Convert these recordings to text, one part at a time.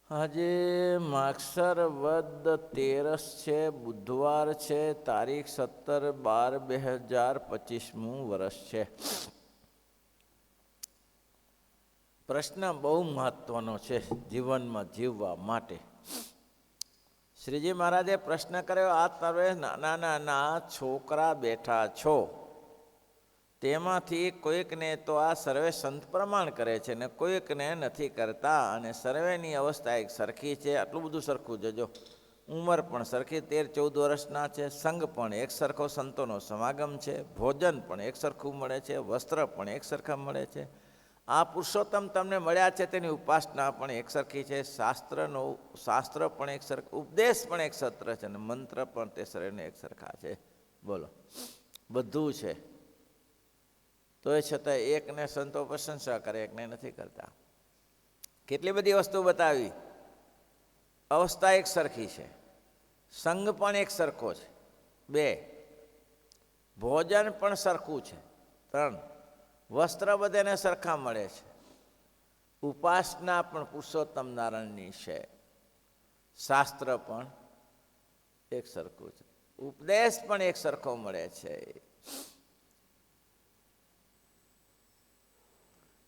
આજે માગસર વદ 13 છે, બુધવાર છે, તારીખ 17/12/2025 વર્ષ છે. પ્રશ્ન બહુ મહત્વનો છે જીવનમાં જીવવા માટે. શ્રીજી મહારાજે પ્રશ્ન કર્યો, આ તમે નાના નાના છોકરા બેઠા છો, તેમાંથી કોઈકને તો આ સર્વે સંત પ્રમાણ કરે છે ને કોઈકને નથી કરતા, અને સર્વેની અવસ્થા એક સરખી છે. આટલું બધું સરખું જજો. ઉંમર પણ સરખી 13-14 વર્ષના છે, સંઘ પણ એક સરખો સંતોનો સમાગમ છે, ભોજન પણ એક સરખું મળે છે, વસ્ત્ર પણ એક સરખા મળે છે. આ પુરુષોત્તમ તમને મળ્યા છે તેની ઉપાસના પણ એક સરખી છે, શાસ્ત્ર પણ એક સરખું, ઉપદેશ પણ એક સત્ર છે, અને મંત્ર પણ તે સર્વેને એક સરખા છે. બોલો, બધું છે. તો એ છતાં એકને સંતો પ્રશંસા કરે, એકને નથી કરતા. કેટલી બધી વસ્તુ બતાવી. અવસ્થા એક સરખી છે, સંઘ પણ એક સરખો છે, 2, ભોજન પણ સરખું છે, 3, વસ્ત્ર બધાને સરખા મળે છે, ઉપાસના પણ પુરુષોત્તમ નારાયણની છે, શાસ્ત્ર પણ એક સરખું છે, ઉપદેશ પણ એક સરખો મળે છે,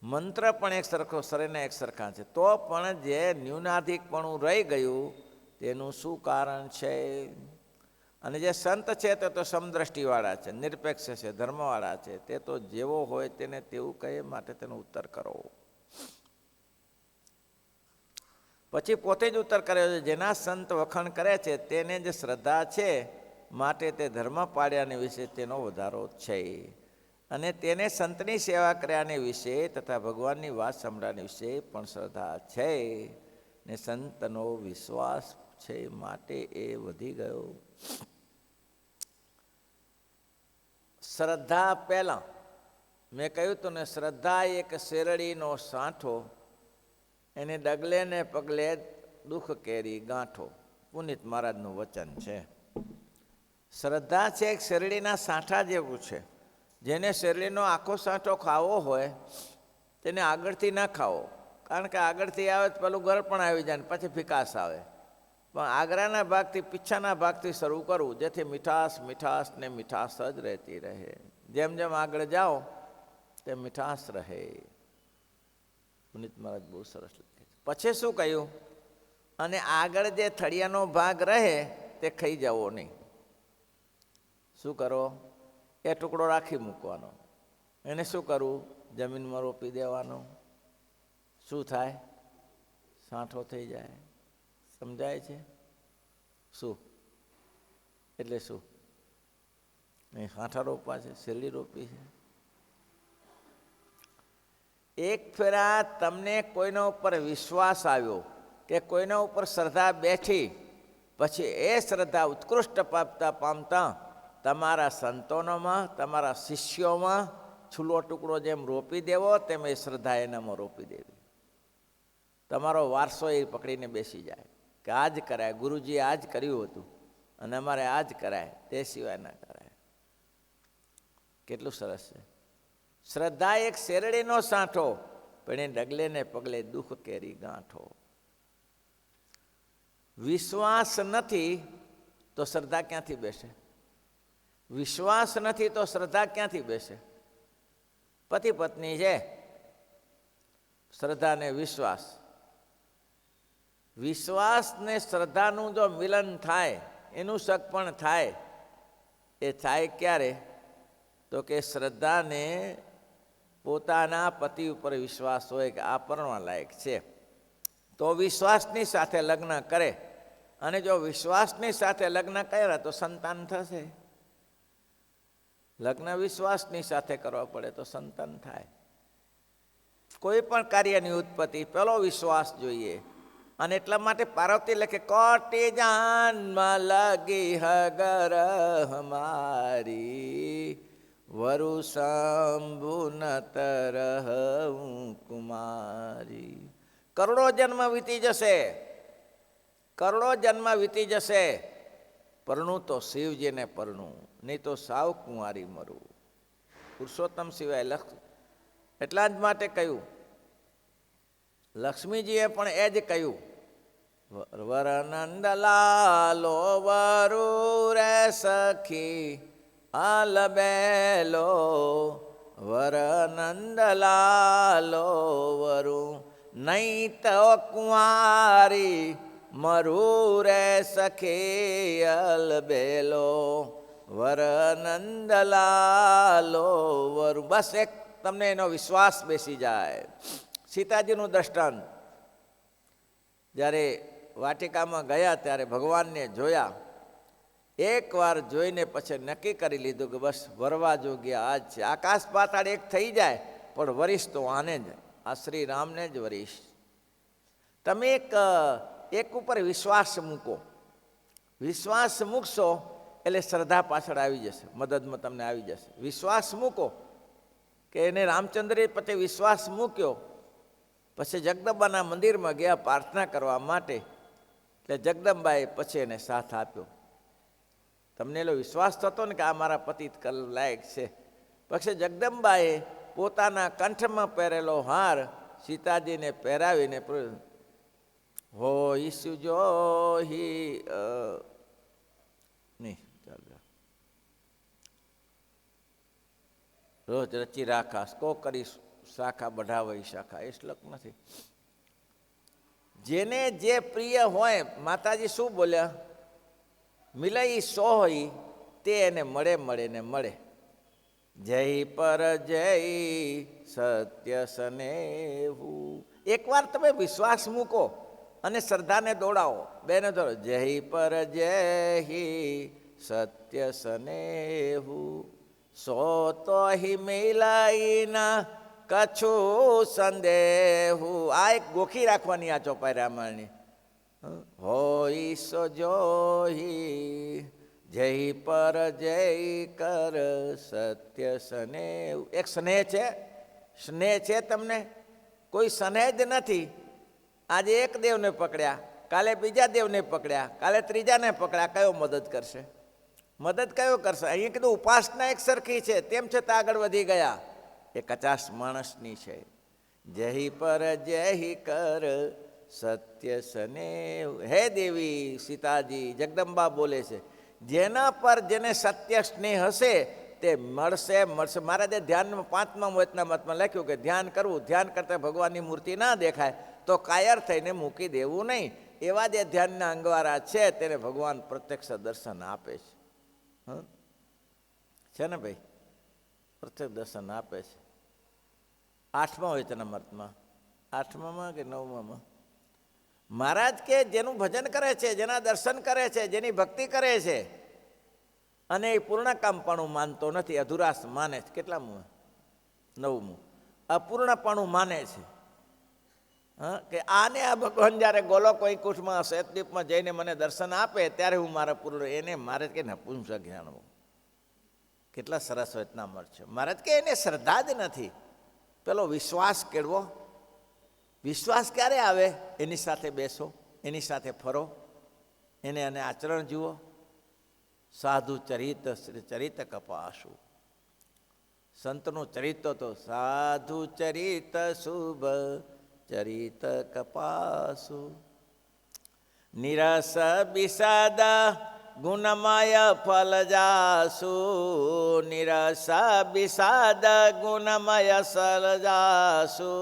મંત્ર પણ એક સરખો, સરેને એક સરખા છે. તો પણ જે ન્યૂનાધિકપણું રહી ગયું તેનું શું કારણ છે? અને જે સંત છે તે તો સમદ્રષ્ટિવાળા છે, નિરપેક્ષ છે, ધર્મવાળા છે, તે તો જેવો હોય તેને તેવું કહે, માટે તેનો ઉત્તર કરો. પછી પોતે જ ઉત્તર કર્યો છે, જેના સંત વખાણ કરે છે તેને જ શ્રદ્ધા છે, માટે તે ધર્મ પાળ્યાને વિશે તેનો વધારો છે, અને તેને સંતની સેવા કર્યાને વિશે તથા ભગવાનની વાત સાંભળવાની વિશે પણ શ્રદ્ધા છે, ને સંતનો વિશ્વાસ છે, માટે એ વધી ગયો. શ્રદ્ધા પહેલાં મેં કહ્યું હતું ને, શ્રદ્ધા એક શેરડીનો સાંઠો, એને ડગલે ને પગલે દુઃખ કેરી ગાંઠો. પુનિત મહારાજનું વચન છે. શ્રદ્ધા છે એક શેરડીના સાંઠા જેવું છે. જેને શેરડીનો આખો સાંઠો ખાવો હોય તેને આગળથી ના ખાવો, કારણ કે આગળથી આવે તો પેલું ગળ પણ આવી જાય ને પછી ફિકાસ આવે. પણ આગળના ભાગથી, પીછાના ભાગથી શરૂ કરવું, જેથી મીઠાશ મીઠાશ ને મીઠાશ જ રહેતી રહે. જેમ જેમ આગળ જાઓ તેમ મીઠાશ રહે. પુનિત મહારાજ બહુ સરસ લખે છે. પછી શું કહ્યું? અને આગળ જે થળિયાનો ભાગ રહે તે ખાઈ જવો નહીં. શું કરો? એ ટુકડો રાખી મૂકવાનો. એને શું કરવું? જમીનમાં રોપી દેવાનો. શું થાય? સાંઠો થઈ જાય. સમજાય છે? શું એટલે શું? અહીં સાંઠા રોપવા છે, શેરડી રોપી છે. એક ફેરા તમને કોઈના ઉપર વિશ્વાસ આવ્યો કે કોઈના ઉપર શ્રદ્ધા બેઠી, પછી એ શ્રદ્ધા ઉત્કૃષ્ટ પામતા તમારા સંતાનોમાં, તમારા શિષ્યોમાં છૂલો ટુકડો જેમ રોપી દેવો તેમ એ શ્રદ્ધા એનામાં રોપી દેવી. તમારો વારસો એ પકડીને બેસી જાય કે આ જ કરાય, ગુરુજીએ આ જ કર્યું હતું અને અમારે આ જ કરાય, તે સિવાય ના કરાય. કેટલું સરસ છે. શ્રદ્ધા એક શેરડીનો સાંઠો, પણ એ ડગલે ને પગલે દુઃખ કેરી ગાંઠો. વિશ્વાસ નથી તો શ્રદ્ધા ક્યાંથી બેસે? વિશ્વાસ નથી તો શ્રદ્ધા ક્યાંથી બેસે? પતિ પત્ની છે, શ્રદ્ધા ને વિશ્વાસ. વિશ્વાસ ને શ્રદ્ધાનું જો મિલન થાય, એનું સગપણ થાય, એ થાય ક્યારે? તો કે શ્રદ્ધાને પોતાના પતિ ઉપર વિશ્વાસ હોય કે આ પરણવા લાયક છે, તો વિશ્વાસની સાથે લગ્ન કરે. અને જો વિશ્વાસની સાથે લગ્ન કર્યા તો સંતાન થશે. લગ્ન વિશ્વાસની સાથે કરવા પડે તો સંતાન થાય. કોઈ પણ કાર્યની ઉત્પત્તિ પેલો વિશ્વાસ જોઈએ. અને એટલા માટે પાર્વતી લખે, કોટી જાનમાં લાગી હગર હમારી, વરુ શંભુ નતર કુમારી. કરોડો જન્મ વીતી જશે, કરોડો જન્મ વીતી જશે, પરણું તો શિવજીને પરણું, નહીં તો સાવ કુંવારી મરું. પુરુષોત્તમ સિવાય એટલા જ માટે કહ્યું, લક્ષ્મીજીએ પણ એ જ કહ્યું વર નંદલાલો વરુ રે સખી આલબેલો, વર નંદલાલો વરુ, નહીં તો કુંવારી મરુ રે સખી અલબેલો, વર નંદલાલો વરુ. બસ એક તમને એનો વિશ્વાસ બેસી જાય. સીતાજીનું દ્રષ્ટાંત, જ્યારે વાટિકામાં ગયા ત્યારે ભગવાનને જોયા, એકવાર જોઈને પછી નક્કી કરી લીધું કે બસ વરવા જોગ્યા આજ છે. આકાશ પાતાળ એક થઈ જાય પણ વરીશ તો આને જ, આ શ્રી રામને જ વરીશ. તમે એક ઉપર વિશ્વાસ મૂકો, વિશ્વાસ મૂકશો એટલે શ્રદ્ધા પાછળ આવી જશે, મદદમાં તમને આવી જશે. વિશ્વાસ મૂકો કે એને રામચંદ્રે પછી વિશ્વાસ મૂક્યો, પછી જગદંબાના મંદિરમાં ગયા પ્રાર્થના કરવા માટે, એટલે જગદંબાએ પછી એને સાથ આપ્યો. તમને એલો વિશ્વાસ થતો ને કે આ મારા પતિ લાયક છે. પછી જગદંબાએ પોતાના કંઠમાં પહેરેલો હાર સીતાજીને પહેરાવીને હો ઈસુ જો નહીં ચાલ રોજ રચી રાખા કો કરી શાખા બઢાવઈ શાખા, એ શ્લોક નથી. જેને જે પ્રિય હોય, માતાજી શું બોલ્યા? મિલઈ સોહઈ, તે એને મળે મળે ને મળે. જય પર જય સત્ય સનેહુ. એકવાર તમે વિશ્વાસ મૂકો અને શ્રદ્ધાને દોડાવો, બેને દોડો. જય પર જય સત્ય સનેહુ, સો તો હિ મિલાઈના કછું સંદેહુ. આ એક ગોખી રાખવાની આ ચોપાઈ રામાયણની. હોય સો જોહી, જય પર જય કર સત્ય સ્નેહ. એક સ્નેહ છે, સ્નેહ છે તમને, કોઈ સ્નેહ જ નથી. આજે એક દેવને પકડ્યા, કાલે બીજા દેવને પકડ્યા, કાલે ત્રીજાને પકડ્યા, કયો મદદ કરશે? મદદ કયો કરશે? અહીંયા કીધું ઉપાસના એક સરખી છે, તેમ છતાં આગળ વધી ગયા. એ 50 માણસની છે. જય પર જય કર સત્ય સ્નેહ. હે દેવી સીતાજી, જગદંબા બોલે છે, જેના પર જેને સત્ય સ્નેહ હશે તે મળશે મળશે. મહારાજે ધ્યાનમાં 5મા વચનામૃતમાં લખ્યું કે ધ્યાન કરવું, ધ્યાન કરતાં ભગવાનની મૂર્તિ ના દેખાય તો કાયર થઈને મૂકી દેવું નહીં. એવા જે ધ્યાનના અંગવારા છે તેને ભગવાન પ્રત્યક્ષ દર્શન આપે છે. છે ને ભાઈ? પ્રત્યક્ષ દર્શન આપે છે. 8મા વચનામૃતમાં, 8મામાં કે 9મામાં મહારાજ કે જેનું ભજન કરે છે, જેના દર્શન કરે છે, જેની ભક્તિ કરે છે અને એ પૂર્ણકામપણું માનતો નથી, અધુરાશ માને છે. કેટલામું? 9મું. અપૂર્ણપણું માને છે. કે આને આ ભગવાન જ્યારે ગોલોક વૈકુંઠમાં શેતદ્વીપમાં જઈને મને દર્શન આપે ત્યારે હું મારા પૂર્ણ, એને મારે કે નપુંસક જાણવું. કેટલા સરસ વચનામૃત છે. મહારાજ કે એને શ્રદ્ધા જ નથી, પેલો વિશ્વાસ કેળવો. વિશ્વાસ ક્યારે આવે? એની સાથે બેસો, એની સાથે ફરો, એને અને આચરણ જુઓ. સાધુ ચરિત ચરિત કપાસુ. સંતનું ચરિત્ર તો સાધુ ચરિત શુભ ચરિત કપાસુ. નિરસ બિષાદ ગુણમય ફલ જાસુ. નિરસ બિષાદ ગુણમય ફલ જાસુ.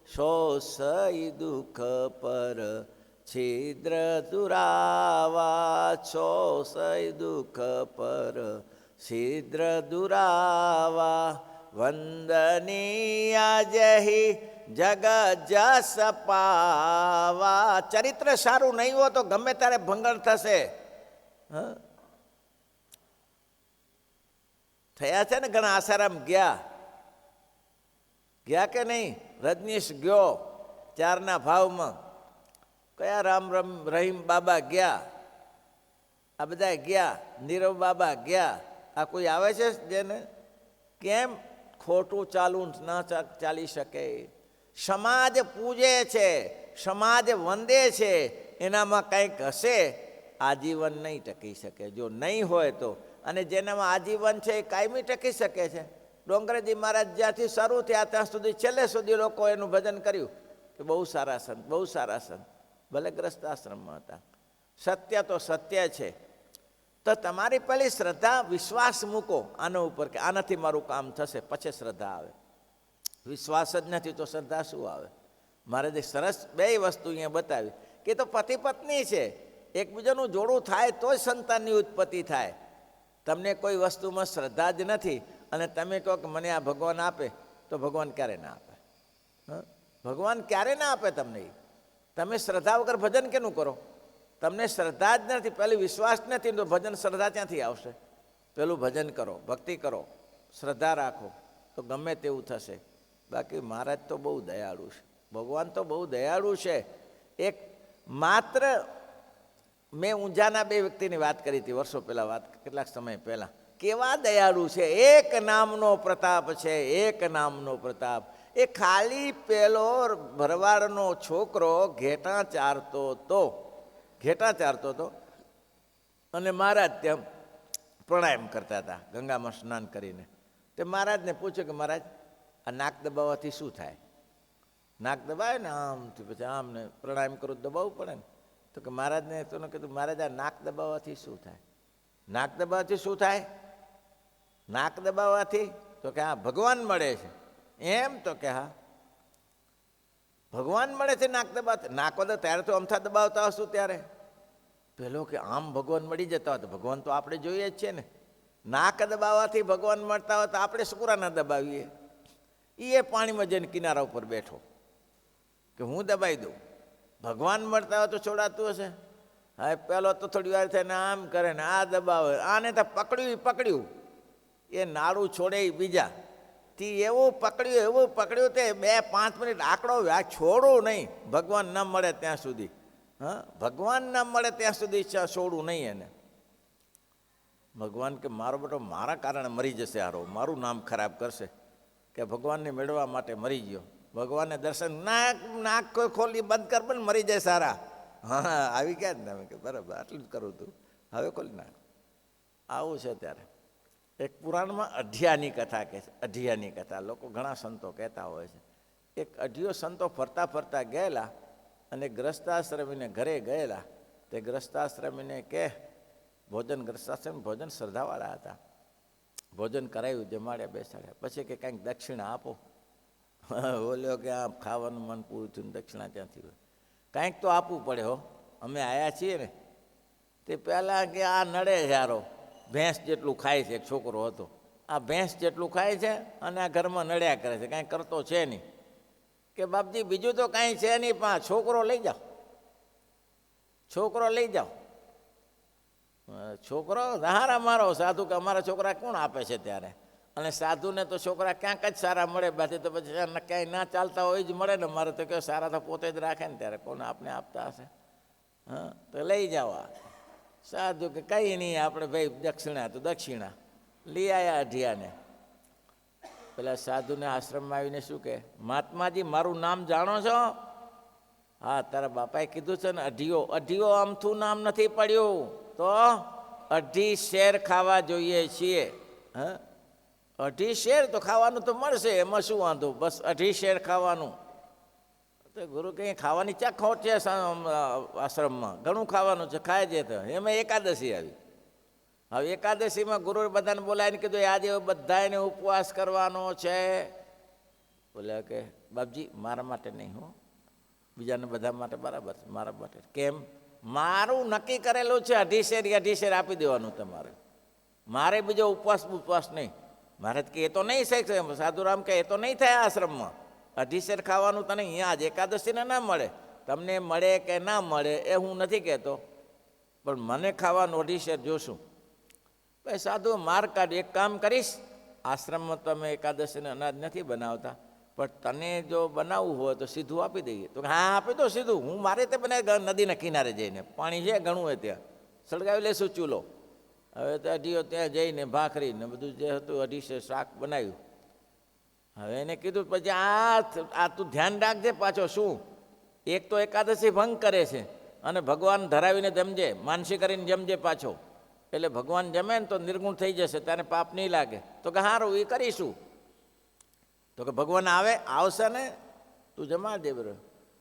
શોષઈ દુઃખ પર છિદ્ર દુરાવા. શોષઈ દુઃખ પર છિદ્ર દુરાવા. વંદનીય જહી જગ જસ પાવા. ચરિત્ર સારું નહીં હોય તો ગમે ત્યારે ભંગણ થશે. થયા છે ને ઘણા આસારામ ગયા કે નહીં? રજનીશ ગયો 4ના ભાવમાં. કયા રામ રહીમ બાબા ગયા, આ બધા ગયા, નીરવ બાબા ગયા. આ કોઈ આવે છે જેને? કેમ? ખોટું ચાલવું ના ચાલી શકે. સમાજ પૂજે છે, સમાજ વંદે છે, એનામાં કંઈક હશે. આજીવન નહીં ટકી શકે જો નહીં હોય તો. અને જેનામાં આજીવન છે એ કાયમી ટકી શકે છે. ડોંગરેજી મહારાજ જ્યાંથી શરૂ થયા ત્યાં સુધી છેલ્લે સુધી લોકો એનું ભજન કર્યું કે બહુ સારા સંત, બહુ સારા સંત. ભલે ગ્રસ્ત આશ્રમમાં હતા. સત્ય તો સત્ય છે. તો તમારી પહેલી શ્રદ્ધા વિશ્વાસ મૂકો આના ઉપર કે આનાથી મારું કામ થશે, પછી શ્રદ્ધા આવે. વિશ્વાસ જ નથી તો શ્રદ્ધા શું આવે? મારે જે સરસ બે વસ્તુ અહીંયા બતાવી કે તો પતિ પત્ની છે, એકબીજાનું જોડું થાય તો જ સંતાનની ઉત્પત્તિ થાય. તમને કોઈ વસ્તુમાં શ્રદ્ધા જ નથી અને તમે કહો કે મને આ ભગવાન આપે, તો ભગવાન ક્યારે ના આપે? ભગવાન ક્યારે ના આપે તમને? તમે શ્રદ્ધા વગર ભજન કેનું કરો? તમને શ્રદ્ધા જ નથી, પહેલી વિશ્વાસ નથી તો ભજન શ્રદ્ધા ક્યાંથી આવશે? પેલું ભજન કરો, ભક્તિ કરો, શ્રદ્ધા રાખો તો ગમે તેવું થશે. બાકી મહારાજ તો બહુ દયાળુ છે, ભગવાન તો બહુ દયાળુ છે. એક માત્ર મેં ઊંઝાના બે વ્યક્તિની વાત કરી હતી વર્ષો પહેલાં, કેટલાક સમય પહેલાં. કેવા દયાળુ છે! એક નામનો પ્રતાપ છે, એક નામનો પ્રતાપ. એ ખાલી પેલો ભરવાડનો છોકરો ઘેટાં ચારતો હતો અને મહારાજ ત્યાં પ્રાણાયામ કરતા હતા ગંગામાં સ્નાન કરીને. તે મહારાજને પૂછ્યું કે મહારાજ આ નાક દબાવવાથી શું થાય? નાક દબાવે ને આમથી પછી આમ ને પ્રાણાયામ કરું દબાવવું પડે ને. તો કે મહારાજને તો કીધું મહારાજ આ નાક દબાવવાથી શું થાય? નાક દબાવવાથી શું થાય? નાક દબાવવાથી તો કે હા ભગવાન મળે છે. એમ? તો કે હા ભગવાન મળે છે નાક દબાવતા. નાક વગર ત્યારે તો અમથા દબાવતા હશું ત્યારે. પેલો કે આમ ભગવાન મળી જતા હોય તો ભગવાન તો આપણે જોઈએ જ છે ને. નાક દબાવવાથી ભગવાન મળતા હોય તો આપણે સુકરા ના દબાવીએ. એ પાણીમાં જઈને કિનારા ઉપર બેઠો કે હું દબાવી દઉં. ભગવાન મળતા હોય તો છોડાતું હશે? હા પેલો તો થોડી વાર થઈને આમ કરે ને આ દબાવે, આને તો પકડ્યું એ નાડું છોડે બીજા એવું પકડ્યું તે 2-5 મિનિટ આંકડો છોડવું નહીં ભગવાન ન મળે ત્યાં સુધી. હા ભગવાન ન મળે ત્યાં સુધી છોડવું નહીં એને. ભગવાન કે મારો બેટો મારા કારણે મરી જશે, હારો મારું નામ ખરાબ કરશે કે ભગવાનને મેળવવા માટે મરી ગયો. ભગવાનને દર્શન નાક કોઈ ખોલી બંધ કર પણ મરી જાય સારા. હા આવી ગયા ને તમે કે બરાબર આટલું જ કરું તું, હવે ખોલી નાખ. આવું છે ત્યારે. એક પુરાણમાં અઢિયાની કથા કહે છે. અઢિયાની કથા લોકો ઘણા સંતો કહેતા હોય છે. એક અઢિયો સંતો ફરતા ગયેલા અને ગ્રસ્તાશ્રમીને ઘરે ગયેલા. તે ગ્રસ્તાશ્રમીને કે ગ્રસ્તાશ્રમ ભોજન શ્રદ્ધાવાળા હતા. ભોજન કરાવ્યું, જમાડ્યા, બેસાડ્યા. પછી કે કાંઈક દક્ષિણા આપો. બોલ્યો કે આ ખાવાનું મન પૂરું થયું, દક્ષિણા ક્યાંથી હોય? કાંઈક તો આપવું પડે હો, અમે આવ્યા છીએ ને. તે પહેલાં કે આ નડે યારો, ભેંસ જેટલું ખાય છે. એક છોકરો હતો, આ ભેંસ જેટલું ખાય છે અને આ ઘરમાં નડ્યા કરે છે, કાંઈ કરતો છે નહીં. કે બાપજી બીજું તો કાંઈ છે નહીં, પણ છોકરો લઈ જાઓ. છોકરો હારા મારો. સાધુ કે અમારા છોકરા કોણ આપે છે ત્યારે? અને સાધુને તો છોકરા ક્યાંક જ સારા મળે, બાકી તો પછી ક્યાંય ના ચાલતા હોય જ મળે ને. મારે તો કે સારા તો પોતે જ રાખે ને ત્યારે કોને આપણે આપતા હશે? હા તો લઈ જાઓ. સાધુ કે કંઈ નહીં, આપણે ભાઈ દક્ષિણા તો દક્ષિણા લઈ આવ્યા અઢિયાને. પેલા સાધુને આશ્રમમાં આવીને શું કહે, મહાત્માજી મારું નામ જાણો છો? હા તારા બાપાએ કીધું છે ને અઢિયો અમથું નામ નથી પડ્યું, તો 2.5 શેર ખાવા જોઈએ છીએ. હા 2.5 શેર તો ખાવાનું તો મળશે, એમાં શું વાંધો, બસ 2.5 શેર ખાવાનું. તો ગુરુ કંઈ ખાવાની ચા ખોટ છે આશ્રમમાં? ઘણું ખાવાનું છે, ખાય છે. તો એમાં એકાદશી આવી. હવે એકાદશીમાં ગુરુ બધાને બોલાવીને કીધું આજે બધાને ઉપવાસ કરવાનો છે. બોલ્યા કે બાપજી મારા માટે નહીં હો, બીજાને બધા માટે બરાબર છે, મારા માટે કેમ? મારું નક્કી કરેલું છે 2.5 શેર આપી દેવાનું તમારે. મારે બીજો ઉપવાસ નહીં. મહારાજ કે એ તો નહીં શકે. સાધુરામ કે એ તો નહીં થાય આશ્રમમાં. 2.5 શેર ખાવાનું તને અહીંયા જ એકાદશીને ના મળે. તમને મળે કે ના મળે એ હું નથી કહેતો, પણ મને ખાવાનું 2.5 શેર જોશું. ભાઈ સાધુ માર કાઢ, એક કામ કરીશ, આશ્રમમાં તમે એકાદશીને અનાજ નથી બનાવતા, પણ તને જો બનાવવું હોય તો સીધું આપી દઈએ. તો હા આપી દો સીધું, હું મારે તે બનાવી નદીના કિનારે જઈને, પાણી છે ઘણું હોય ત્યાં, સળગાવી લેશું ચૂલો. હવે તો અઢીઓ ત્યાં જઈને ભાખરી ને બધું જે હતું 2.5 શેર શાક બનાવ્યું. હવે એને કીધું પછી આ તું ધ્યાન રાખજે પાછો. શું? એક તો એકાદશી ભંગ કરે છે અને ભગવાન ધરાવીને જમજે, માનસી કરીને જમજે પાછો. એટલે ભગવાન જમે ને તો નિર્ગુણ થઈ જશે, તારે પાપ નહીં લાગે. તો કે સારું એ કરીશું. તો કે ભગવાન આવશે ને તું જમા દે બરો.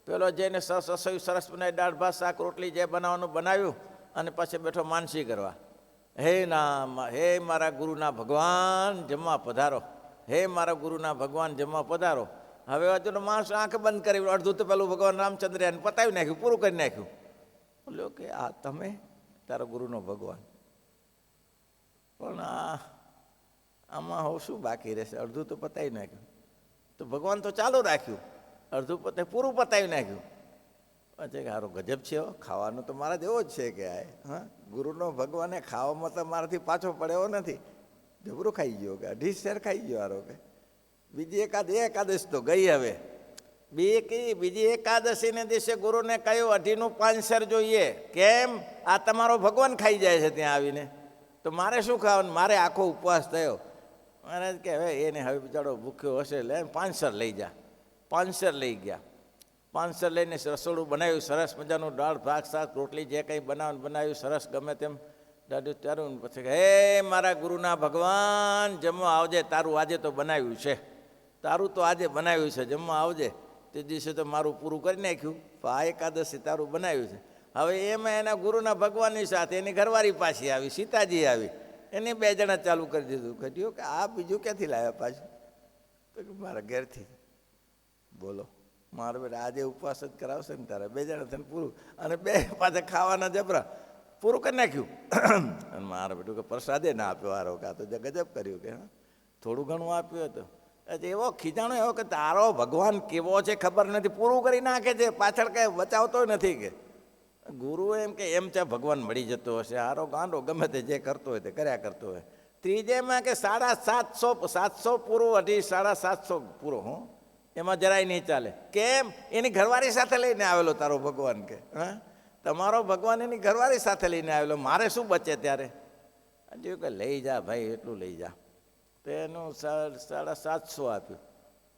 પેલો જઈને રસોઈ સરસ બનાવી, દાળ ભાત શાક રોટલી જે બનાવવાનું બનાવ્યું અને પછી બેઠો માનસી કરવા. હે મારા ગુરુના ભગવાન જમવા પધારો, હે મારા ગુરુના ભગવાન જમવા પધારો. હવે હજુ માણસ આંખ બંધ કરી અડધું તો પેલું ભગવાન રામચંદ્ર એને પતાવી નાખ્યું, પૂરું કરી નાખ્યું. બોલ્યો કે આ તમે તારો ગુરુનો ભગવાન, પણ આમાં હવે શું બાકી રહેશે? અડધું તો પતાવી નાખ્યું. તો ભગવાન તો ચાલુ રાખ્યું, અડધું પૂરું પતાવી નાખ્યું. પછી કે સારો ગજબ છે, ખાવાનું તો મારા જેવો જ છે કે હા, ગુરુનો ભગવાને ખાવામાં તો મારાથી પાછો પડે એવો નથી. જબરું ખાઈ ગયો કે 2.5 શેર ખાઈ ગયો હારો કે. બીજી એકાદશ તો ગઈ. હવે બીજી એકાદશીને દિવસે ગુરુને કહ્યું 2.5નું 5 શેર જોઈએ. કેમ? આ તમારો ભગવાન ખાઈ જાય છે ત્યાં આવીને, તો મારે શું ખાવાનું? મારે આખો ઉપવાસ થયો. મહારાજ કે હવે એને હવે બિચારો ભૂખ્યો હશે, લે 5 શેર લઈ જા. 5 શેર લઈ ગયા. 5 શેર લઈને રસોડું બનાવ્યું, સરસ મજાનું દાળ ભાત શાક રોટલી જે કંઈ બનાવ્યું સરસ ગમે તેમ દાદુ તારું. પછી હે મારા ગુરુના ભગવાન જમવા આવજે, તારું આજે તો બનાવ્યું છે, તારું તો આજે બનાવ્યું છે, જમવા આવજે. તે દિવસે તો મારું પૂરું કરી નાખ્યું, આ એકાદશી તારું બનાવ્યું છે. હવે એમાં એના ગુરુના ભગવાનની સાથે એની ઘરવાળી પાછી આવી, સીતાજી આવી, એને 2 જણા ચાલુ કરી દીધું. કહ્યું કે આ બીજું ક્યાંથી લાવ્યા પાછું? તો કે મારા ઘેરથી. બોલો, મારે બેટા આજે ઉપવાસ જ કરાવશે ને તારે 2 જણા થઈને પૂરું, અને 2 પાછા ખાવાના જબરા, પૂરું કરી નાખ્યું. અને મારે બેટું કે પ્રસાદે ના આપ્યો હારો, કે આ તો ગજબ કર્યું કે હા, થોડું ઘણું આપ્યું હતું. એવો ખીજાણો એવો કે તારો ભગવાન કેવો છે ખબર નથી, પૂરું કરી નાખે છે, પાછળ કંઈ બચાવતો નથી. કે ગુરુ એમ કે એમ છે ભગવાન મળી જતો હશે, હારો ગાંડો ગમે તે જે કરતો હોય તે કર્યા કરતો હોય. ત્રીજેમાં કે 750 પૂરું, 750 પૂરો. હું એમાં જરાય નહીં ચાલે. કેમ? એની ઘરવાળી સાથે લઈને આવેલો તારો ભગવાન. કે હા, તમારો ભગવાન એની ઘરવાળી સાથે લઈને આવેલો, મારે શું બચે ત્યારે? જોયું કે લઈ જા ભાઈ, એટલું લઈ જા. તો એનું 750 આપ્યું.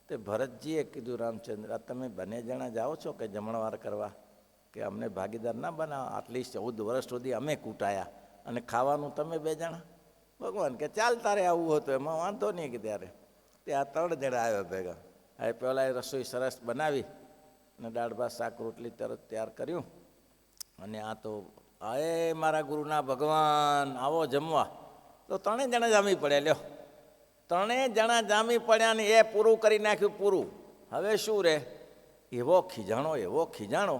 તે ભરતજીએ કીધું રામચંદ્ર, તમે બંને જણા જાઓ છો કે જમણવાર કરવા? કે અમને ભાગીદાર ના બનાવો, આટલી 14 વર્ષ સુધી અમે કૂટાયા અને ખાવાનું તમે 2 જણા. ભગવાન કે ચાલ તારે આવવું હતું એમાં વાંધો નહીં. કે ત્યારે તે આ 3 જણા આવ્યા ભેગા. હવે પહેલાં એ રસોઈ સરસ બનાવી અને દાળ ભાત શાક રોટલી તરત તૈયાર કર્યું. અને આ તો એ મારા ગુરુના ભગવાન આવો જમવા. તો 3 જણા જામી પડ્યા. લ્યો, 3 જણા જામી પડ્યા ને એ પૂરું કરી નાખ્યું, પૂરું. હવે શું રહે? એવો ખીજાણો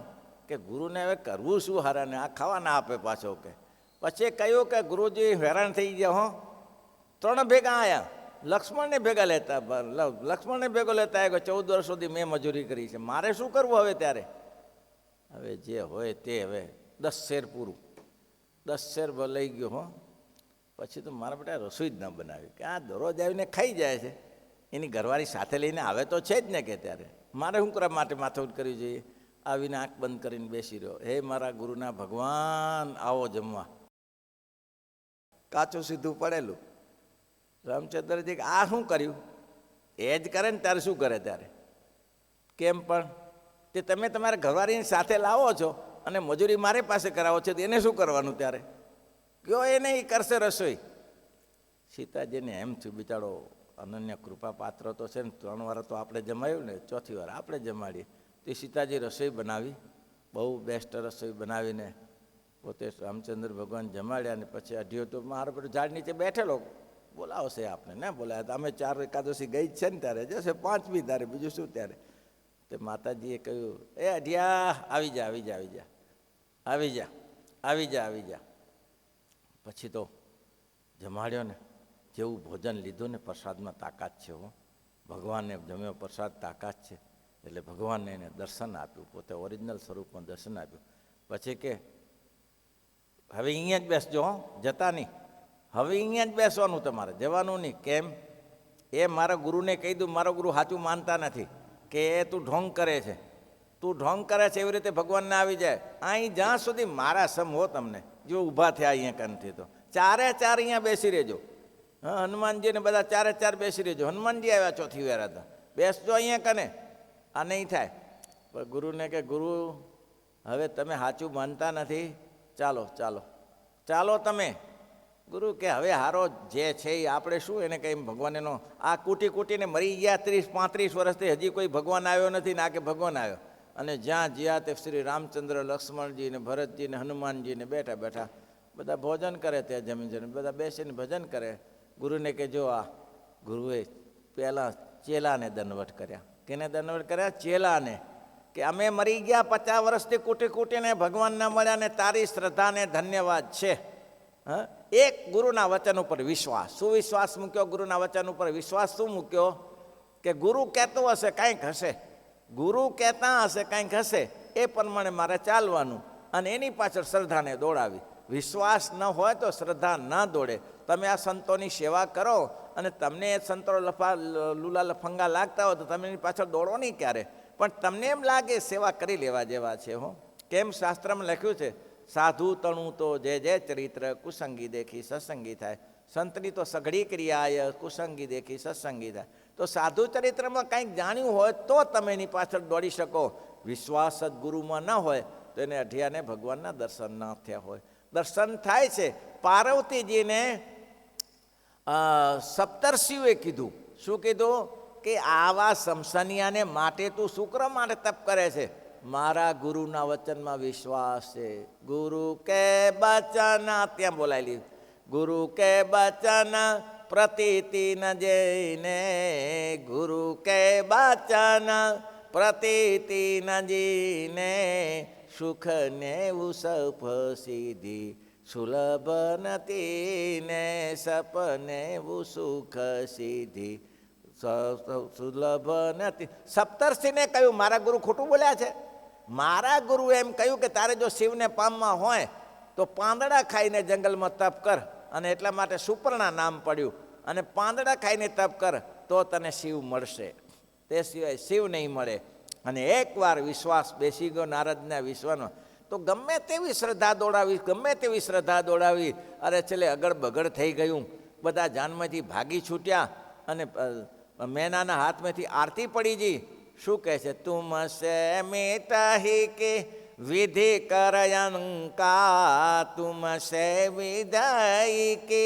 કે ગુરુને હવે કરવું શું હારાને, આ ખાવા ના આપે પાછો. કે પછી કહ્યું કે ગુરુજી હેરાન થઈ ગયા હો. 3 ભેગા આવ્યા, લક્ષ્મણને ભેગો લેતા આવ્યો. 14 વર્ષ સુધી મેં મજૂરી કરી છે, મારે શું કરવું હવે ત્યારે? હવે જે હોય તે, હવે 10 શેર પૂરું, 10 શેર લઈ ગયો હો. પછી તો મારા બેટા રસોઈ જ ન બનાવી, કે આ દરરોજ આવીને ખાઈ જાય છે, એની ઘરવાળી સાથે લઈને આવે તો છે જ ને. કે ત્યારે મારે શું કરવા માટે માથાકૂટ કરવી જોઈએ? આવીને આંખ બંધ કરીને બેસી રહ્યો. હે મારા ગુરુના ભગવાન આવો જમવા. કાચું સીધું પડેલું. રામચંદ્રજી આ શું કર્યું? એ જ કરે ને ત્યારે શું કરે ત્યારે? કેમ પણ તે તમે તમારા ઘરવાળીની સાથે લાવો છો અને મજૂરી મારી પાસે કરાવો છો, તો એને શું કરવાનું ત્યારે? કયો એને એ કરશે રસોઈ. સીતાજીને એમ થયું બિચારો અનન્ય કૃપા પાત્ર તો છે ને, 3 વાર તો આપણે જમાયું ને, 4થી વાર આપણે જમાડીએ. તે સીતાજી રસોઈ બનાવી, બહુ બેસ્ટ રસોઈ બનાવીને પોતે રામચંદ્ર ભગવાન જમાડ્યા. ને પછી અઢીઓ તો મારો પેલો ઝાડ નીચે બેઠેલો, બોલાવશે આપણે ને બોલાવ્યા. તો અમે 4 એકાદશી ગઈ જ છે ને ત્યારે, જશે 5મી તારે, બીજું શું ત્યારે? તે માતાજીએ કહ્યું, એ અઢિયા આવી જા. પછી તો જમાડ્યો ને, જેવું ભોજન લીધું ને, પ્રસાદમાં તાકાત છે હો. ભગવાનને જમ્યો પ્રસાદ તાકાત છે. એટલે ભગવાનને એને દર્શન આપ્યું, પોતે ઓરિજિનલ સ્વરૂપમાં દર્શન આપ્યું. પછી કે હવે અહીંયા જ બેસજો હો, જતા નહીં. હવે અહીંયા જ બેસવાનું, તમારે જવાનું નહીં. કેમ? એ મારા ગુરુને કહી દઉં, મારો ગુરુ સાચું માનતા નથી, કે તું ઢોંગ કરે છે, એવી રીતે ભગવાનને આવી જાય. અહીં જ્યાં સુધી મારા સમ હો તમને, જો ઊભા થયા અહીંયા કાનથી, તો 4 અહીંયા બેસી રહેજો. હા, હનુમાનજીને બધા 4 બેસી રહેજો. હનુમાનજી આવ્યા 4થી વાર હતા, બેસજો અહીંયા કને. આ નહીં થાય. પણ ગુરુને કે ગુરુ હવે તમે સાચું માનતા નથી, ચાલો તમે. ગુરુ કે હવે હારો જે છે એ આપણે શું એને કંઈ ભગવાન એનો આ કૂટીને મરી ગયા 30-35 વર્ષથી, હજી કોઈ ભગવાન આવ્યો નથી ને આ કે ભગવાન આવ્યો. અને જ્યાં જ્યાં તે શ્રી રામચંદ્ર, લક્ષ્મણજી ને ભરતજી ને હનુમાનજી ને બેઠા બેઠા બધા ભોજન કરે, ત્યાં જમીન જમીન બધા બેસીને ભજન કરે. ગુરુને કે જો આ ગુરુએ પહેલાં ચેલાને દંડવટ કર્યા. કેને દંડવટ કર્યા? ચેલાને. કે અમે મરી ગયા 50 વર્ષથી કૂટી કૂટીને ભગવાન ના મળ્યા ને તારી શ્રદ્ધાને ધન્યવાદ છે. હા, એક ગુરુના વચન ઉપર વિશ્વાસ. શું વિશ્વાસ મૂક્યો? ગુરુના વચન ઉપર વિશ્વાસ શું મૂક્યો? કે ગુરુ કહેતો હશે કાંઈક હશે, ગુરુ કહેતા હશે કાંઈક હશે, એ પ્રમાણે મારે ચાલવાનું, અને એની પાછળ શ્રદ્ધાને દોડાવી. વિશ્વાસ ન હોય તો શ્રદ્ધા ન દોડે. તમે આ સંતોની સેવા કરો અને તમને એ સંતો લૂલા લફંગા લાગતા હોય તો તમે એની પાછળ દોડો નહીં ક્યારે, પણ તમને એમ લાગે સેવા કરી લેવા જેવા છે. હો, કેમ શાસ્ત્રમાં લખ્યું છે, સાધુ તણું તો જે જે ચરિત્ર, કુસંગી દેખી સત્સંગી થાય. સંતની તો સઘળી ક્રિયાય, કુસંગી દેખી સત્સંગી થાય. તો સાધુ ચરિત્રમાં કંઈક જાણ્યું હોય તો તમે એની પાછળ દોડી શકો. વિશ્વાસ સદગુરુમાં ન હોય તો એને અઢિયાને ભગવાનના દર્શન ન થયા હોય. દર્શન થાય છે. પાર્વતીજીને સપ્તર્ષિઓએ કીધું. શું કીધું? કે આવા સમસનિયાને માટે તું શુક્ર માટે તપ કરે છે. મારા ગુરુના વચનમાં વિશ્વાસ છે. ગુરુ કે બચન, ત્યાં બોલાયેલી, ગુરુ કે બચન પ્રતીતિ ન જઈને, ગુરુ કે બચન પ્રતીતિ ન જીને, સુખ ને સપ સિદ્ધિ સુલભ નથી ને, સપને સુખ સિદ્ધિ સુલભ નથી. સપ્તર્ષિને કહ્યું મારા ગુરુ ખોટું બોલ્યા છે? મારા ગુરુ એમ કહ્યું કે તારે જો શિવને પામવા હોય તો પાંદડા ખાઈને જંગલમાં તપ કર, અને એટલા માટે સુપર્ણા નામ પડ્યું. અને પાંદડા ખાઈને તપ કર તો તને શિવ મળશે, તે સિવાય શિવ નહીં મળે. અને એકવાર વિશ્વાસ બેસી ગયો નારદના વિશ્વનો, તો ગમે તેવી શ્રદ્ધા દોડાવી, ગમે તેવી શ્રદ્ધા દોડાવી, અરે છેલ્લે અગડ બગડ થઈ ગયું. બધા જાનમાંથી ભાગી છૂટ્યા અને મેનાના હાથમાંથી આરતી પડી ગઈ. શું કહે છે? તુમ સે મિટહી કે વિધિ કરયંકા, તુમ સે વિધઈ કે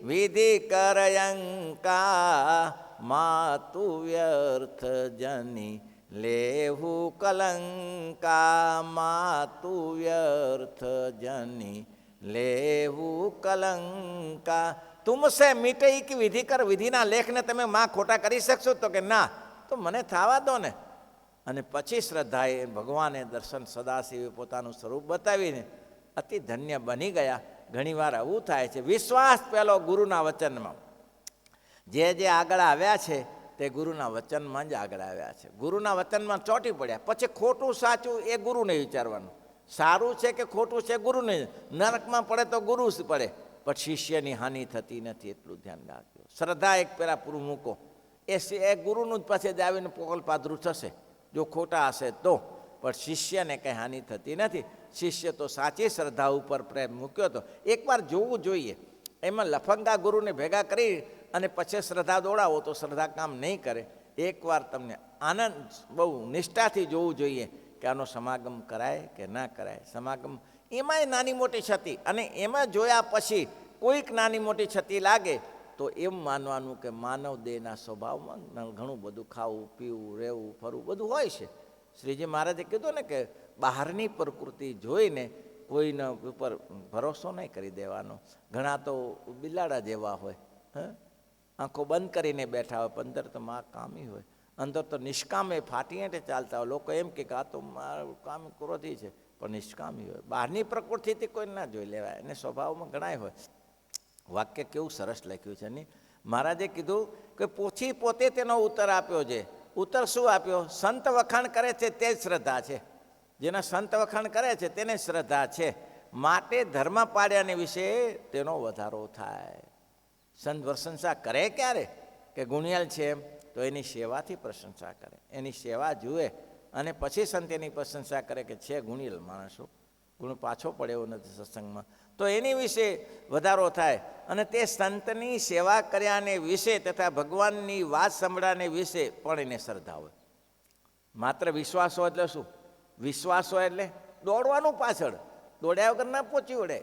વિધિ કરયંકા, માતુ વ્યર્થ જની લેહુ કલંકા, માતુ વ્યર્થ જની લેહુ કલંકા. તુમસે મીટઈ કે વિધિ કર, વિધિના લેખને તમે માં ખોટા કરી શકશો? તો કે ના, તો મને થવા દો ને. અને પછી શ્રદ્ધાએ ભગવાને દર્શન સદાશિવે પોતાનું સ્વરૂપ બતાવીને અતિ ધન્ય બની ગયા. ઘણીવાર આવું થાય છે. વિશ્વાસ પહેલો ગુરુના વચનમાં. જે જે આગળ આવ્યા છે તે ગુરુના વચનમાં જ આગળ આવ્યા છે. ગુરુના વચનમાં ચોંટી પડ્યા. પછી ખોટું સાચું એ ગુરુને વિચારવાનું. સારું છે કે ખોટું છે ગુરુને. નરકમાં પડે તો ગુરુ જ પડે, પણ શિષ્યની હાનિ થતી નથી, એટલું ધ્યાન રાખજો. શ્રદ્ધા એક પેલા પૂરું મૂકો, એ ગુરુનું જ પાસે જ આવીને પોકલ પાદરું થશે જો ખોટા હશે તો, પણ શિષ્યને કંઈ હાનિ થતી નથી. શિષ્ય તો સાચી શ્રદ્ધા ઉપર પ્રેમ મૂક્યો હતો. એકવાર જોવું જોઈએ. એમાં લફંગા ગુરુને ભેગા કરી અને પછી શ્રદ્ધા દોડાવો તો શ્રદ્ધા કામ નહીં કરે. એકવાર તમને આનંદ બહુ નિષ્ઠાથી જોવું જોઈએ કે આનો સમાગમ કરાય કે ના કરાય. સમાગમ એમાંય નાની મોટી ક્ષતિ, અને એમાં જોયા પછી કોઈક નાની મોટી ક્ષતિ લાગે તો એમ માનવાનું કે માનવ દેહના સ્વભાવમાં ઘણું બધું ખાવું, પીવું, રહેવું, ફરવું બધું હોય છે. શ્રીજી મહારાજે કીધું ને કે બહારની પ્રકૃતિ જોઈને કોઈના ઉપર ભરોસો નહીં કરી દેવાનો. ઘણા તો બિલાડા જેવા હોય, આંખો બંધ કરીને બેઠા હોય, અંદર તો માં કામી હોય, અંદર તો નિષ્કામે ફાટી હેઠે ચાલતા હોય. લોકો એમ કે આ તો મારું કામ ક્રોધી છે, પણ નિષ્કામી હોય. બહારની પ્રકૃતિથી કોઈ ના જોઈ લેવાય, એને સ્વભાવમાં ઘણાય હોય. વાક્ય કેવું સરસ લખ્યું છે નહીં? મહારાજે કીધું કે પોથી પોતે તેનો ઉત્તર આપ્યો છે. ઉત્તર શું આપ્યો? સંત વખાણ કરે છે તે જ શ્રદ્ધા છે. જેના સંત વખાણ કરે છે તેને શ્રદ્ધા છે. માટે ધર્મ પાડ્યાને વિશે તેનો વધારો થાય. સંત પ્રશંસા કરે ક્યારે? કે ગુણિયાલ છે એમ તો એની સેવાથી પ્રશંસા કરે, એની સેવા જુએ અને પછી સંત એની પ્રશંસા કરે કે છે ગુણિયાલ માણસો, ગુણ પાછો પડે એવો નથી સત્સંગમાં, તો એની વિશે વધારો થાય. અને તે સંતની સેવા કર્યાને વિશે તથા ભગવાનની વાત સંભળાને વિશે પણ એને શ્રદ્ધા હોય. માત્ર વિશ્વાસ હોય એટલે શું? વિશ્વાસ હોય એટલે દોડવાનું પાછળ, દોડ્યા વગર ના પહોંચી વળે.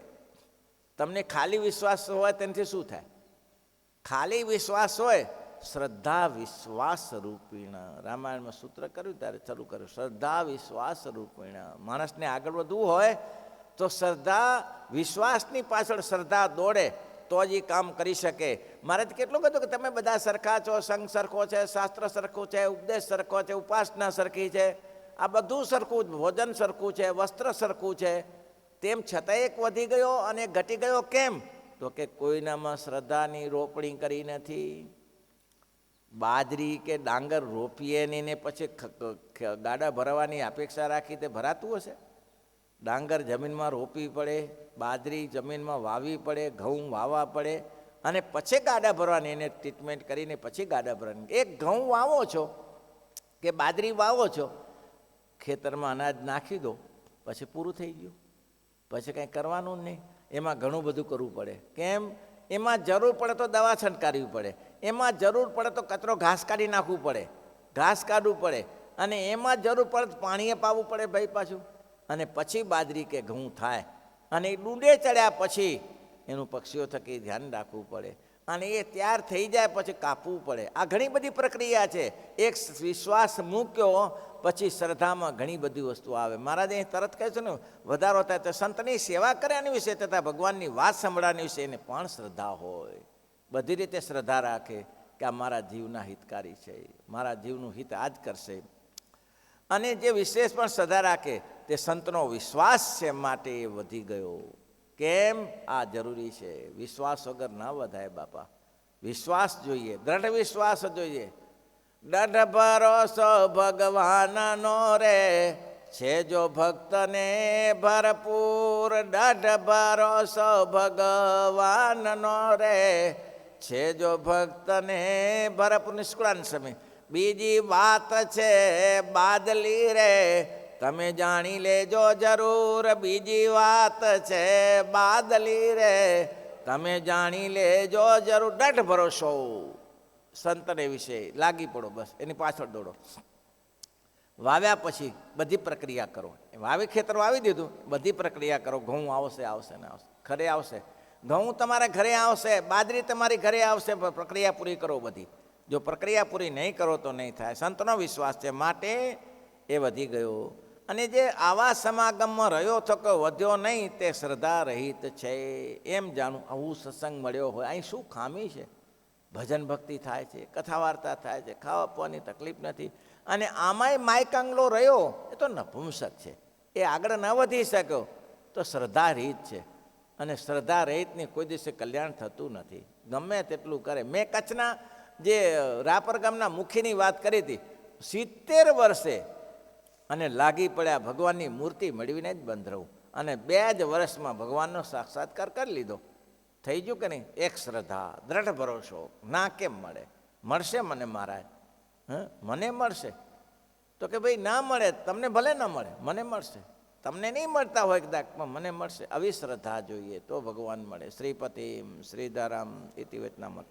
તમને ખાલી વિશ્વાસ હોય તેનાથી શું થાય? ખાલી વિશ્વાસ હોય શ્રદ્ધા વિશ્વાસ રૂપીણ. રામાયણમાં સૂત્ર કર્યું ત્યારે શરૂ કર્યું શ્રદ્ધા વિશ્વાસ રૂપીણ. માણસને આગળ વધવું હોય તો શ્રદ્ધા વિશ્વાસની પાછળ શ્રદ્ધા દોડે તો જ એ કામ કરી શકે. મારે તો કેટલું કીધું કે તમે બધા સરખા છો, સંઘ સરખો છે, શાસ્ત્ર સરખું છે, ઉપદેશ સરખો છે, ઉપાસના સરખી છે, આ બધું સરખું, ભોજન સરખું છે, વસ્ત્ર સરખું છે, તેમ છતાં એક વધી ગયો અને ઘટી ગયો કેમ? તો કે કોઈનામાં શ્રદ્ધાની રોપણી કરી નથી. બાજરી કે ડાંગર રોપીએ નહીં ને પછી ગાડા ભરવાની અપેક્ષા રાખી તે ભરાતું હશે? ડાંગર જમીનમાં રોપવી પડે, બાજરી જમીનમાં વાવવી પડે, ઘઉં વાવવા પડે અને પછી ગાડા ભરવાની, એને ટ્રીટમેન્ટ કરીને પછી ગાડા ભરવાની. એક ઘઉં વાવો છો કે બાજરી વાવો છો, ખેતરમાં અનાજ નાખી દો પછી પૂરું થઈ ગયું, પછી કંઈ કરવાનું જ નહીં. એમાં ઘણું બધું કરવું પડે. કેમ? એમાં જરૂર પડે તો દવા છંટકાવવી પડે, એમાં જરૂર પડે તો કચરો ઘાસ કાઢી નાખવું પડે, ઘાસ કાઢવું પડે, અને એમાં જરૂર પડે તો પાણીએ પાવું પડે ભાઈ પાછું. અને પછી બાજરી કે ઘઉં થાય અને એ ડૂંડે ચડ્યા પછી એનું પક્ષીઓ થકી ધ્યાન રાખવું પડે અને એ તૈયાર થઈ જાય પછી કાપવું પડે. આ ઘણી બધી પ્રક્રિયા છે. એક વિશ્વાસ મૂક્યો પછી શ્રદ્ધામાં ઘણી બધી વસ્તુ આવે. મહારાજ અહીં તરત કહે છે ને વધારો થાય તો સંતની સેવા કર્યાની વિશે તથા ભગવાનની વાત સાંભળવાની વિશે એને પણ શ્રદ્ધા હોય, બધી રીતે શ્રદ્ધા રાખે કે આ મારા જીવના હિતકારી છે, મારા જીવનું હિત આ જ કરશે. અને જે વિશેષ પણ શ્રદ્ધા રાખે તે સંતનો વિશ્વાસ છે માટે એ વધી ગયો. કેમ? આ જરૂરી છે. વિશ્વાસ વગર ના વધાય બાપા. વિશ્વાસ જોઈએ, દ્રઢ વિશ્વાસ જોઈએ. દઢ ભરોસો ભગવાનનો રે છે જો ભક્તને ભરપૂર. દઢ ભરોસો ભગવાનનો રે છે જો ભક્તને ભરપૂર. નિષ્કુળાન સમય. બીજી વાત છે બાદલી રે, તમે જાણી લેજો જરૂર. બીજી વાત છે બાદલી રે, તમે જાણી લેજો જરૂર. દઢ ભરોસો સંતને વિશે લાગી પડો, બસ એની પાછળ દોડો. વાવ્યા પછી બધી પ્રક્રિયા કરો. વાવી ખેતર વાવી દીધું, બધી પ્રક્રિયા કરો. ઘઉં આવશે આવશે ને આવશે, ઘરે આવશે. ઘઉં તમારા ઘરે આવશે, બાજરી તમારી ઘરે આવશે. પ્રક્રિયા પૂરી કરો બધી. જો પ્રક્રિયા પૂરી નહીં કરો તો નહીં થાય. સંતનો વિશ્વાસ છે માટે એ વધી ગયો. અને જે આવા સમાગમમાં રહ્યો તો કે વધ્યો નહીં તે શ્રદ્ધા રહિત છે એમ જાણું. આવું સત્સંગ મળ્યો હોય, અહીં શું ખામી છે? ભજન ભક્તિ થાય છે, કથા વાર્તા થાય છે, ખાવા પીવાની તકલીફ નથી. અને આમાંય માયકાંગલો રહ્યો એ તો નપુંસક છે, એ આગળ ન વધી શક્યો તો શ્રદ્ધા રહિત છે. અને શ્રદ્ધા રહિતની કોઈ દિવસે કલ્યાણ થતું નથી, ગમે તેટલું કરે. મેં કચ્છના જે રાપર ગામના મુખીની વાત કરી હતી, 70 વર્ષે અને લાગી પડ્યા ભગવાનની મૂર્તિ મેળવીને જ બંધ રહું. અને 2 જ વર્ષમાં ભગવાનનો સાક્ષાત્કાર કરી લીધો. થઈ ગયું કે નહીં? એક શ્રદ્ધા, દ્રઢ ભરોસો. ના કેમ મળે? મળશે મને મહારાજ, મને મળશે. તો કે ભાઈ ના મળે, તમને ભલે ના મળે, મને મળશે. તમને નહીં મળતા હોય કદાચ, પણ મને મળશે. આવી શ્રદ્ધા જોઈએ તો ભગવાન મળે. શ્રીપતિમ શ્રીધરામ ઇતિ વચનામત.